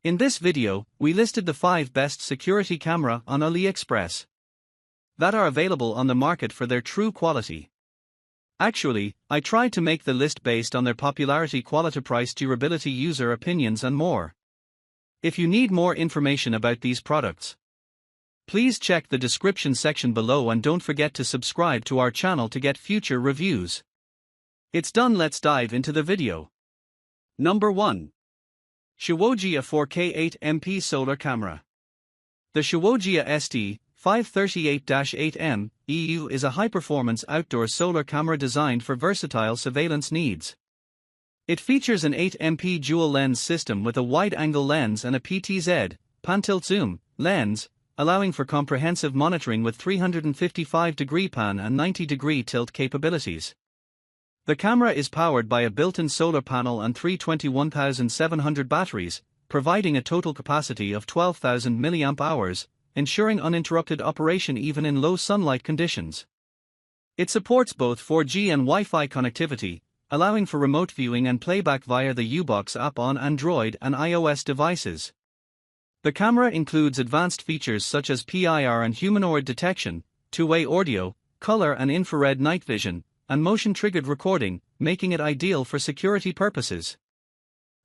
In this video, we listed the 5 best security camera on Aliexpress that are available on the market for their true quality. Actually, I tried to make the list based on their popularity, quality, price, durability, user opinions and more. If you need more information about these products, please check the description section below and don't forget to subscribe to our channel to get future reviews. It's done, let's dive into the video. Number 1. SHIWOJIA 4K 8MP Solar Camera. The SHIWOJIA ST538-8M EU is a high-performance outdoor solar camera designed for versatile surveillance needs. It features an 8MP dual-lens system with a wide-angle lens and a PTZ pan-tilt zoom lens, allowing for comprehensive monitoring with 355-degree pan and 90-degree tilt capabilities. The camera is powered by a built-in solar panel and 321,700 batteries, providing a total capacity of 12,000 mAh, ensuring uninterrupted operation even in low sunlight conditions. It supports both 4G and Wi-Fi connectivity, allowing for remote viewing and playback via the U-Box app on Android and iOS devices. The camera includes advanced features such as PIR and humanoid detection, two-way audio, color and infrared night vision, and motion-triggered recording, making it ideal for security purposes.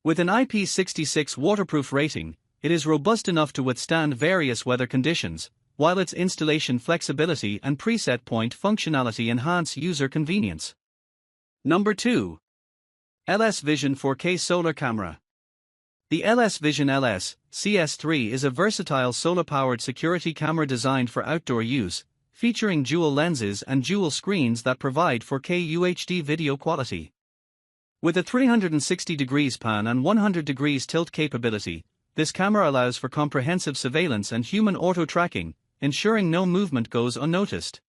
With an IP66 waterproof rating, it is robust enough to withstand various weather conditions, while its installation flexibility and preset point functionality enhance user convenience. Number 2. LS Vision 4K Solar Camera. The LS Vision LS CS3 is a versatile solar-powered security camera designed for outdoor use, featuring dual lenses and dual screens that provide 4K UHD video quality. With a 360 degrees pan and 100 degrees tilt capability, this camera allows for comprehensive surveillance and human auto-tracking, ensuring no movement goes unnoticed.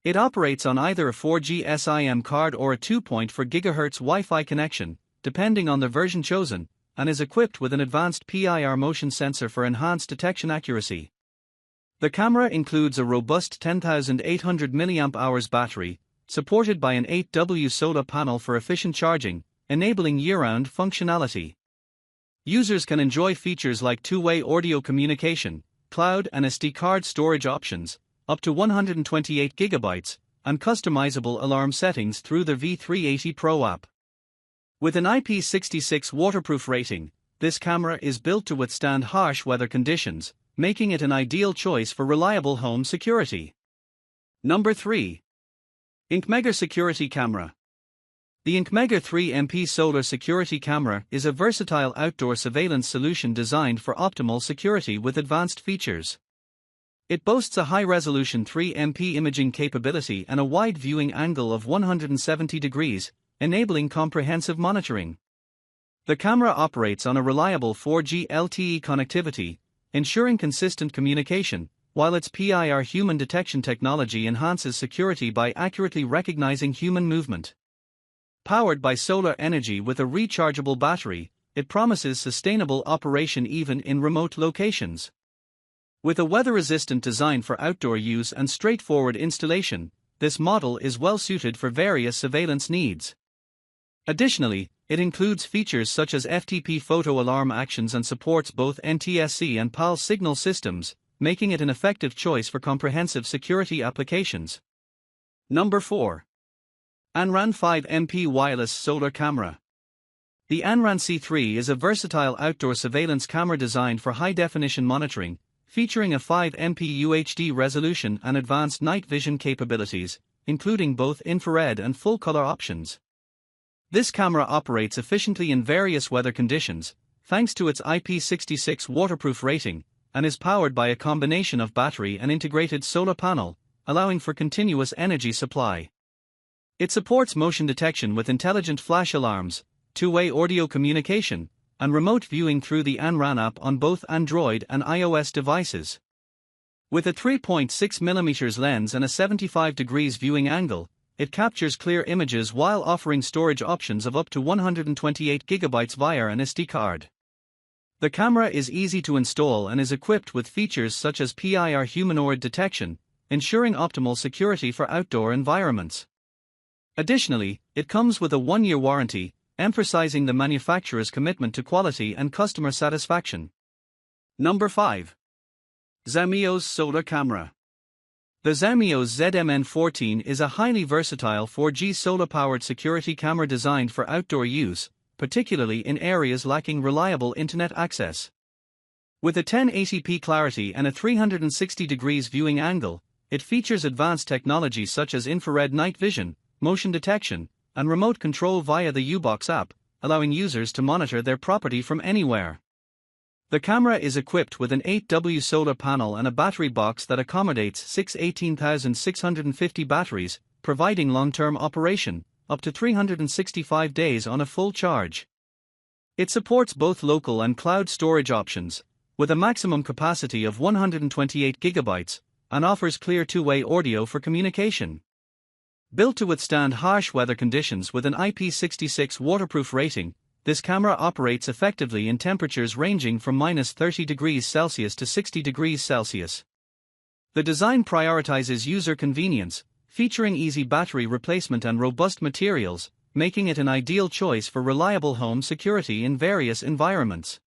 It operates on either a 4G SIM card or a 2.4 GHz Wi-Fi connection, depending on the version chosen, and is equipped with an advanced PIR motion sensor for enhanced detection accuracy. The camera includes a robust 10,800 mAh battery, supported by an 8W solar panel for efficient charging, enabling year-round functionality. Users can enjoy features like two-way audio communication, cloud and SD card storage options, up to 128 GB, and customizable alarm settings through the V380 Pro app. With an IP66 waterproof rating, this camera is built to withstand harsh weather conditions, making it an ideal choice for reliable home security. Number 3. INQMEGA Security Camera. The INQMEGA 3MP Solar Security Camera is a versatile outdoor surveillance solution designed for optimal security with advanced features. It boasts a high-resolution 3MP imaging capability and a wide viewing angle of 170 degrees, enabling comprehensive monitoring. The camera operates on a reliable 4G LTE connectivity, ensuring consistent communication, while its PIR human detection technology enhances security by accurately recognizing human movement. Powered by solar energy with a rechargeable battery, it promises sustainable operation even in remote locations. With a weather-resistant design for outdoor use and straightforward installation, this model is well suited for various surveillance needs. Additionally, it includes features such as FTP photo alarm actions and supports both NTSC and PAL signal systems, making it an effective choice for comprehensive security applications. Number 4. ANRAN 5MP Wireless Solar Camera. The ANRAN C3 is a versatile outdoor surveillance camera designed for high-definition monitoring, featuring a 5MP UHD resolution and advanced night vision capabilities, including both infrared and full-color options. This camera operates efficiently in various weather conditions, thanks to its IP66 waterproof rating, and is powered by a combination of battery and integrated solar panel, allowing for continuous energy supply. It supports motion detection with intelligent flash alarms, two-way audio communication, and remote viewing through the ANRAN app on both Android and iOS devices. With a 3.6mm lens and a 75 degrees viewing angle, it captures clear images while offering storage options of up to 128 GB via an SD card. The camera is easy to install and is equipped with features such as PIR humanoid detection, ensuring optimal security for outdoor environments. Additionally, it comes with a 1-year warranty, emphasizing the manufacturer's commitment to quality and customer satisfaction. Number 5. ZAOMIYOS Solar Camera. The ZAOMIYOS ZMN14 is a highly versatile 4G solar-powered security camera designed for outdoor use, particularly in areas lacking reliable internet access. With a 1080p clarity and a 360 degrees viewing angle, it features advanced technology such as infrared night vision, motion detection, and remote control via the U-Box app, allowing users to monitor their property from anywhere. The camera is equipped with an 8W solar panel and a battery box that accommodates 6 18,650 batteries, providing long-term operation, up to 365 days on a full charge. It supports both local and cloud storage options, with a maximum capacity of 128 GB, and offers clear two-way audio for communication. Built to withstand harsh weather conditions with an IP66 waterproof rating, this camera operates effectively in temperatures ranging from -30 degrees Celsius to 60 degrees Celsius. The design prioritizes user convenience, featuring easy battery replacement and robust materials, making it an ideal choice for reliable home security in various environments.